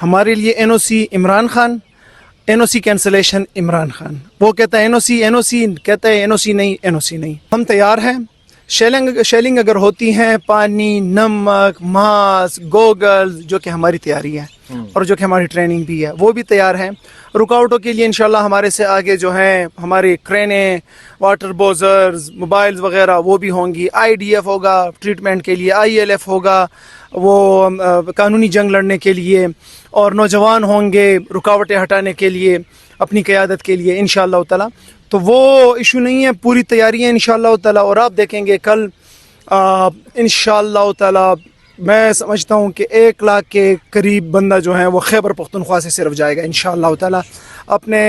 हमारे लिए NOC Imran Khan, NOC cancellation Imran Khan. वो कहता है एनओसी एनओसी, कहता है एनओसी नहीं, एनओसी नहीं। हम तैयार हैं। शेलिंग अगर होती है, पानी, नमक, मांस, गोगल्स, जो कि हमारी तैयारी है और जो कि हमारी ट्रेनिंग भी है, वो भी तैयार हैं। रुकावटों के लिए इंशाल्लाह हमारे से आगे जो हैं हमारी क्रेनें, वाटर बोजर्स, मोबाइल्स वगैरह वो भी होंगी। आईडीएफ होगा ट्रीटमेंट के लिए, आईएलएफ होगा वो कानूनी जंग लड़ने के लिए, और नौजवान होंगे रुकावटें हटाने के लिए, अपनी क़यादत के लिए इंशाअल्लाह ताला। तो वो इशू नहीं है, पूरी तैयारी है इंशाअल्लाह ताला। और आप देखेंगे कल इंशाअल्लाह ताला मैं समझता हूँ कि 1 लाख के करीब बंदा जो है वो खैबर पख्तूनख्वा से सिर्फ जाएगा इंशाअल्लाह ताला। अपने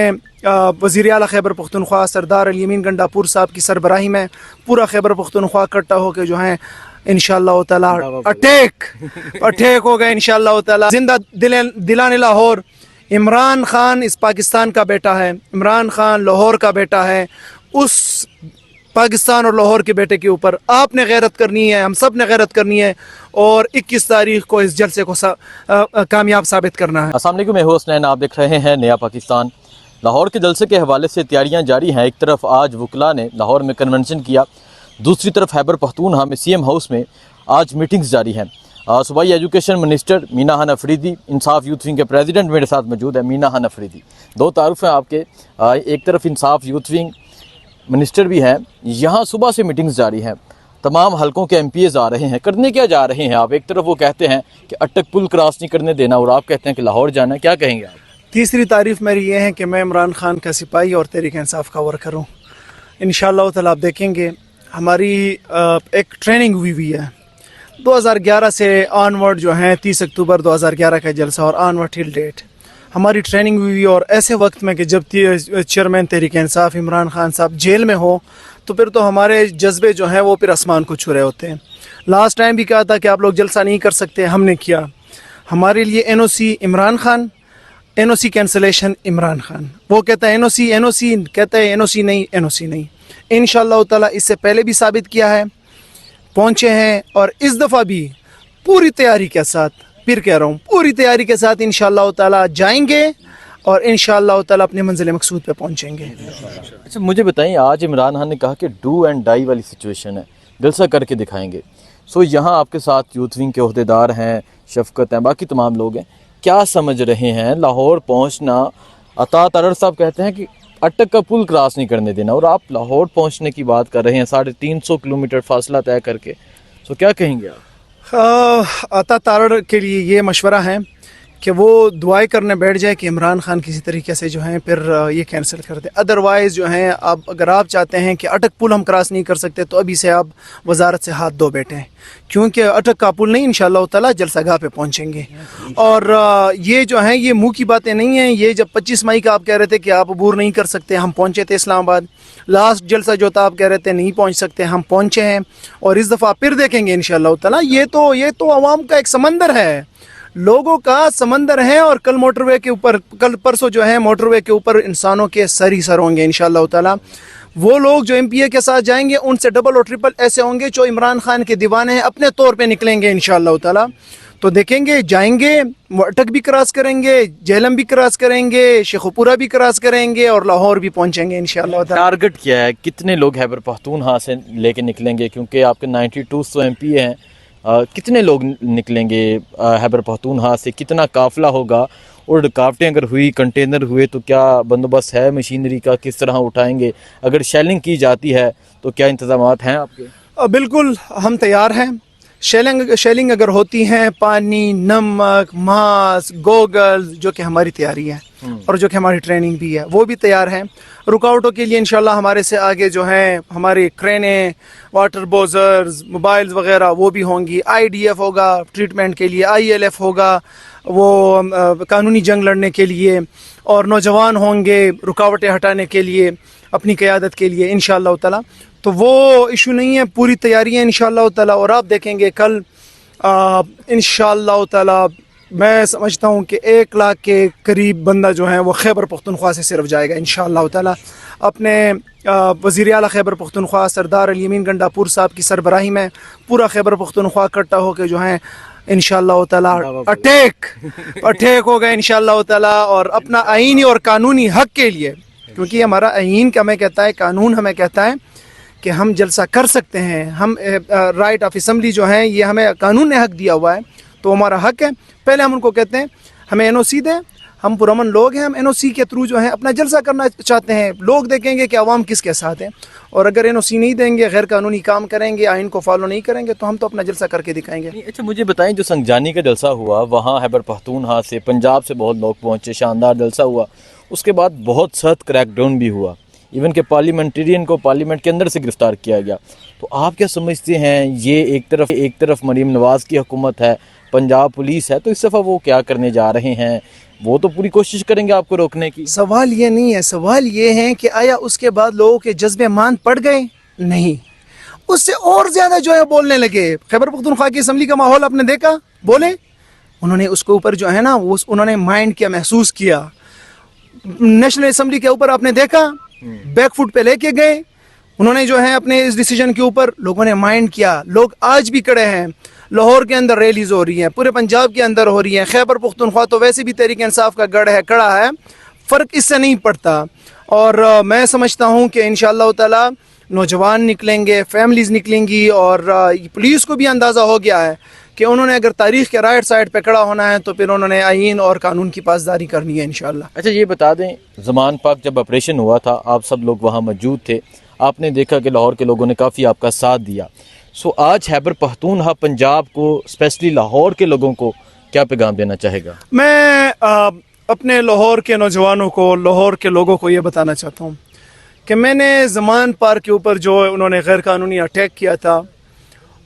वज़ीर आला खैबर पख्तूनख्वा सरदार अल यमीन गंडापुर साहब की सरबराही में पूरा खैबर पख्तूनख्वा इकट्ठा होकर जो है इंशाअल्लाह ताला अटैक होगा इंशाअल्लाह ताला। जिंदा दिलाने लाहौर। इमरान खान इस पाकिस्तान का बेटा है, इमरान खान लाहौर का बेटा है। उस पाकिस्तान और लाहौर के बेटे के ऊपर आपने गैरत करनी है, हम सब ने गैरत करनी है, और 21 तारीख को इस जलसे को कामयाब साबित करना है। अस्सलाम वालेकुम, मैं हूं हसनैन, आप देख रहे हैं नया पाकिस्तान। लाहौर के जलसे के हवाले से तैयारियां जारी हैं। एक तरफ आज वकला ने लाहौर में कन्वेंशन किया, दूसरी तरफ खैबर पख्तूनख्वा में सीएम हाउस में आज मीटिंग्स जारी हैं। सूबाई एजुकेशन मिनिस्टर मीना खान अफरीदी, इंसाफ यूथ विंग के प्रेसिडेंट मेरे साथ मौजूद है मीना खान अफरीदी। दो तारुफ हैं आपके, एक तरफ इंसाफ यूथ विंग मिनिस्टर भी हैं। यहाँ सुबह से मीटिंग्स जारी हैं, तमाम हलकों के एमपीएज आ रहे हैं। करने क्या जा रहे हैं आप? एक तरफ वो कहते हैं कि अटक पुल क्रॉस नहीं करने देना, और आप कहते हैं कि लाहौर जाना है। क्या कहेंगे आप? तीसरी तारीफ मेरी ये है कि मैं इमरान खान का सिपाही और तहरीक इंसाफ का वर्कर हूँ। इंशाअल्लाह ताला आप देखेंगे हमारी एक ट्रेनिंग हुई है 2011 से ऑनवर्ड जो है 30 अक्टूबर 2011 का जलसा और ऑनवर्ड टिल डेट हमारी ट्रेनिंग हुई। और ऐसे वक्त में कि जब चेयरमैन तहरीक इंसाफ इमरान खान साहब जेल में हो, तो फिर तो हमारे जज्बे जो हैं वो फिर आसमान को छू रहे होते हैं। लास्ट टाइम भी कहा था कि आप लोग जलसा नहीं कर सकते, हमने किया। हमारे लिए NOC Imran Khan, NOC cancellation Imran Khan. वो कहता है एनओसी एनओसी, कहता है एनओसी नहीं, एनओसी नहीं। इंशाअल्लाह ताला इससे पहले भी साबित किया है, पहुँचे हैं, और इस दफ़ा भी पूरी तैयारी के साथ, फिर कह रहा हूँ पूरी तैयारी के साथ इंशाअल्लाह ताला जाएंगे और इंशाअल्लाह ताला अपने मंजिल मकसूद पे पहुँचेंगे। अच्छा, मुझे बताइए, आज इमरान खान ने कहा कि डू एंड डाई वाली सिचुएशन है, जलसा करके दिखाएंगे। सो यहाँ आपके साथ यूथ विंग के ओहदेदार हैं, शफकत हैं, बाकी तमाम लोग हैं, क्या समझ रहे हैं लाहौर पहुँचना? अता तरर साहब कहते हैं कि अटक का पुल क्रॉस नहीं करने देना, और आप लाहौर पहुंचने की बात कर रहे हैं 350 किलोमीटर फासला तय करके। सो क्या कहेंगे आप? अता तारड़ के लिए ये मशवरा है कि वो दुआएं करने बैठ जाए कि इमरान खान किसी तरीके से जो है फिर ये कैंसिल कर दे। अदरवाइज़ जो है, अब अगर आप चाहते हैं कि अटक पुल हम क्रॉस नहीं कर सकते, तो अभी से आप वजारत से हाथ धो बैठे हैं, क्योंकि अटक का पुल नहीं, इंशाअल्लाह ताला जलसागाह पे पहुंचेंगे। और ये जो है ये मुंह की बातें नहीं हैं। ये जब 25 मई का आप कह रहे थे कि आप अबूर नहीं कर सकते, हम पहुंचे थे इस्लामाबाद। लास्ट जलसा जो था आप कह रहे थे नहीं पहुंच सकते, हम पहुंचे हैं, और इस दफ़ा फिर देखेंगे इंशाअल्लाह ताला। ये तो अवाम का एक समंदर है, लोगों का समंदर है। और कल मोटरवे के ऊपर, कल परसों जो है मोटरवे के ऊपर इंसानों के सर ही सर होंगे इंशाअल्लाह ताला। वो लोग जो एमपीए के साथ जाएंगे उनसे डबल और ट्रिपल ऐसे होंगे जो इमरान खान के दीवाने हैं, अपने तौर पे निकलेंगे इंशाअल्लाह ताला। तो देखेंगे, जाएंगे, अटक भी क्रॉस करेंगे, जेहलम भी क्रॉस करेंगे, शेखुपुरा भी क्रॉस करेंगे, और लाहौर भी पहुंचेंगे इंशाअल्लाह ताला। टारगेट क्या है? कितने लोग खैबर पख्तूनख्वा से लेके निकलेंगे? क्योंकि आपके 92 एमपी हैं, कितने लोग निकलेंगे खैबर पख्तूनख्वा से? कितना काफिला होगा? और रुकावटें अगर हुई, कंटेनर हुए, तो क्या बंदोबस्त है मशीनरी का? किस तरह उठाएंगे? अगर शेलिंग की जाती है तो क्या इंतजामात हैं आपके? बिल्कुल हम तैयार हैं। शेलिंग अगर होती है, पानी, नमक, मांस, गोगल्स, जो कि हमारी तैयारी है और जो कि हमारी ट्रेनिंग भी है, वो भी तैयार हैं। रुकावटों के लिए इंशाल्लाह हमारे से आगे जो हैं हमारी क्रेनें, वाटर बोजर्स, मोबाइल्स वगैरह वो भी होंगी। आईडीएफ होगा ट्रीटमेंट के लिए, आईएलएफ होगा वो कानूनी जंग लड़ने के लिए, और नौजवान होंगे रुकावटें हटाने के लिए, अपनी क़यादत के लिए इंशाअल्लाह ताला। तो वो इशू नहीं है, पूरी तैयारी है इंशाअल्लाह ताला। और आप देखेंगे कल इंशाअल्लाह ताला मैं समझता हूँ कि 1 लाख के करीब बंदा जो है वो खैबर पख्तूनख्वा से सिर्फ जाएगा इंशाअल्लाह ताला। अपने वज़ीर आला खैबर पख्तूनख्वा सरदार अल यमीन गंडापुर साहब की सरबराही में पूरा खैबर पख्तूनख्वा इकट्ठा होकर जो है इंशाअल्लाह ताला अटैक होगा इंशाअल्लाह ताला, और अपना आईनी और कानूनी हक के लिए, क्योंकि हमारा आईन का हमें कहता है, कानून हमें कहता है कि हम जलसा कर सकते हैं, हम राइट ऑफ असम्बली जो है ये हमें कानून ने हक दिया हुआ है, तो हमारा हक है। पहले हम उनको कहते हैं हमें एनओसी दें, हम पुरअमन लोग हैं, हम एनओसी के थ्रू जो है अपना जलसा करना चाहते हैं, लोग देखेंगे कि अवाम किसके साथ है, और अगर एनओसी नहीं देंगे, गैर कानूनी काम करेंगे, आइन को फॉलो नहीं करेंगे, तो हम तो अपना जलसा करके दिखाएंगे। नहीं, अच्छा मुझे बताएं, जो संगजानी का जलसा हुआ वहाँ खैबर पख्तूनख्वा से, पंजाब से बहुत लोग पहुँचे, शानदार जलसा हुआ, उसके बाद बहुत सख्त क्रैकडाउन भी हुआ, इवन के पार्लियामेंटेरियन को पार्लियामेंट के अंदर से गिरफ्तार किया गया। तो आप क्या समझते हैं, ये एक तरफ मरीम नवाज़ की हुकूमत है, पंजाब पुलिस है, तो इस दफ़ा वो क्या करने जा रहे हैं? वो तो पूरी कोशिश करेंगे आपको रोकने की। सवाल ये नहीं है, सवाल ये है कि आया उसके बाद लोगों के जज्बे मान पड़ गए? नहीं, उससे और ज़्यादा जो है बोलने लगे। खैबर पख्तूनख्वा की असम्बली का माहौल आपने देखा, बोले उन्होंने उसके ऊपर जो है ना वो उन्होंने माइंड किया, महसूस किया। नेशनल असम्बली के ऊपर आपने देखा, बैकफुट पे लेके गए उन्होंने जो है अपने इस डिसीजन के ऊपर, लोगों ने माइंड किया। लोग आज भी खड़े हैं, लाहौर के अंदर रैलीज हो रही हैं, पूरे पंजाब के अंदर हो रही हैं। खैबर पख्तूनख्वा तो वैसे भी तहरीक इंसाफ का गढ़ है, कड़ा है, फ़र्क इससे नहीं पड़ता। और मैं समझता हूँ कि इंशाअल्लाह ताला नौजवान निकलेंगे, फैमिलीज़ निकलेंगी, और पुलिस को भी अंदाज़ा हो गया है कि उन्होंने अगर तारीख़ के राइट साइड पे खड़ा होना है तो फिर उन्होंने आइन और कानून की पासदारी करनी है इंशाअल्लाह। अच्छा ये बता दें, ज़मान पाक जब ऑपरेशन हुआ था, आप सब लोग वहाँ मौजूद थे, आपने देखा कि लाहौर के लोगों ने काफ़ी आपका साथ दिया। सो आज खैबर पख्तूनख्वा पंजाब को, स्पेशली लाहौर के लोगों को क्या पैगाम देना चाहेगा? मैं अपने लाहौर के नौजवानों को, लाहौर के लोगों को ये बताना चाहता हूँ कि मैंने ज़मान पार्क के ऊपर जो उन्होंने गैर कानूनी अटैक किया था,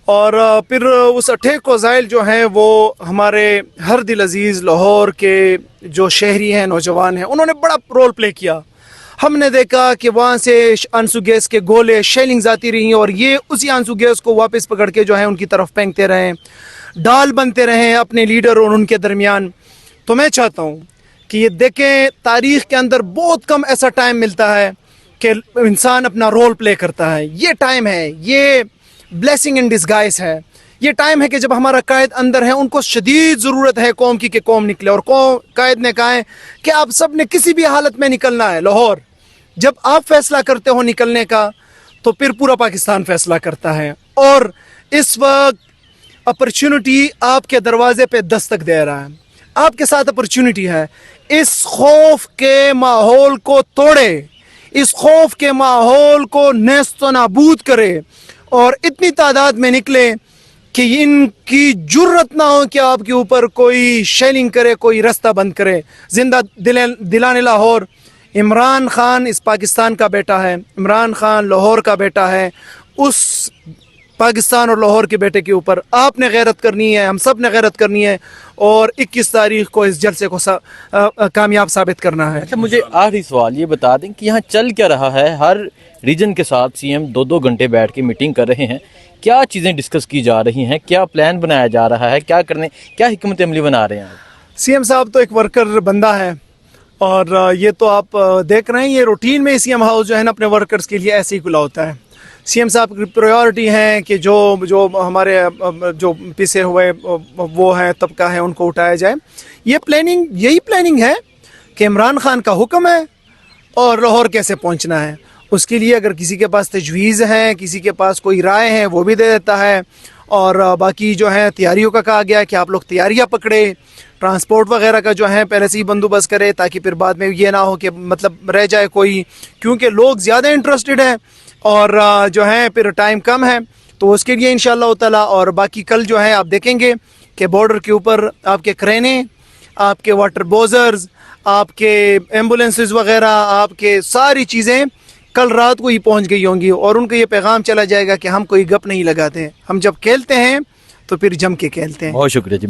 और फिर उस अटैक को ज़ाइल जो हैं वो हमारे हर दिल अजीज़ लाहौर के जो शहरी हैं, नौजवान हैं, उन्होंने बड़ा रोल प्ले किया। हमने देखा कि वहाँ से आंसू गैस के गोले, शेलिंग्स आती रही, और ये उसी आंसू गैस को वापस पकड़ के जो है उनकी तरफ फेंकते रहे, डाल बनते रहे अपने लीडर और उनके दरमियान। तो मैं चाहता हूँ कि ये देखें, तारीख़ के अंदर बहुत कम ऐसा टाइम मिलता है कि इंसान अपना रोल प्ले करता है। ये टाइम है, ये ब्लेसिंग इन डिस्गाइज है, ये टाइम है कि जब हमारा कायद अंदर है, उनको शदीद ज़रूरत है कौम की कि कौम निकले, और कायद ने कहा है कि आप सब ने किसी भी हालत में निकलना है। लाहौर जब आप फैसला करते हो निकलने का, तो फिर पूरा पाकिस्तान फैसला करता है, और इस वक्त अपॉर्चुनिटी आपके दरवाजे पे दस्तक दे रहा है, आपके साथ अपॉर्चुनिटी है। इस खौफ के माहौल को तोड़े, इस खौफ के माहौल को नेस्तो नाबूद करे, और इतनी तादाद में निकले कि इनकी जुर्रत ना हो कि आपके ऊपर कोई शेलिंग करे, कोई रास्ता बंद करे। जिंदा दिलाने लाहौर, इमरान खान इस पाकिस्तान का बेटा है, इमरान खान लाहौर का बेटा है। उस पाकिस्तान और लाहौर के बेटे के ऊपर आपने गैरत करनी है, हम सब ने गैरत करनी है, और 21 तारीख को इस जलसे को कामयाब साबित करना है। अच्छा मुझे आखिरी सवाल ये बता दें कि यहाँ चल क्या रहा है? हर रीजन के साथ सीएम 2-2 घंटे बैठ के मीटिंग कर रहे हैं, क्या चीज़ें डिस्कस की जा रही हैं, क्या प्लान बनाया जा रहा है, क्या हिकमत अमली बना रहे हैं? सीएम साहब तो एक वर्कर बंदा है, और ये तो आप देख रहे हैं, ये रूटीन में सीएम हाउस जो है ना अपने वर्कर्स के लिए ऐसे ही खुला होता है। सीएम साहब की प्रायोरिटी है कि जो हमारे जो पिसे हुए वो हैं, तबका है, उनको उठाया जाए। यही प्लानिंग है कि इमरान खान का हुक्म है और लाहौर कैसे पहुंचना है। उसके लिए अगर किसी के पास तजवीज़ हैं, किसी के पास कोई राय है, वो भी दे देता है। और बाकी जो है तैयारियों का कहा गया है कि आप लोग तैयारियां पकड़े, ट्रांसपोर्ट वगैरह का जो है पहले से ही बंदोबस्त करे, ताकि फिर बाद में ये ना हो कि मतलब रह जाए कोई, क्योंकि लोग ज़्यादा इंटरेस्टेड हैं और जो है फिर टाइम कम है। तो उसके लिए इंशाअल्लाह ताला, और बाकी कल जो है आप देखेंगे कि बॉर्डर के ऊपर आपके क्रेनें, आपके वाटर बोजर्स, आपके एम्बुलेंसेस वगैरह, आपके सारी चीज़ें कल रात को ही पहुंच गई होंगी, और उनको ये पैगाम चला जाएगा कि हम कोई गप नहीं लगाते, हम जब खेलते हैं तो फिर जम के खेलते हैं। बहुत शुक्रिया जी।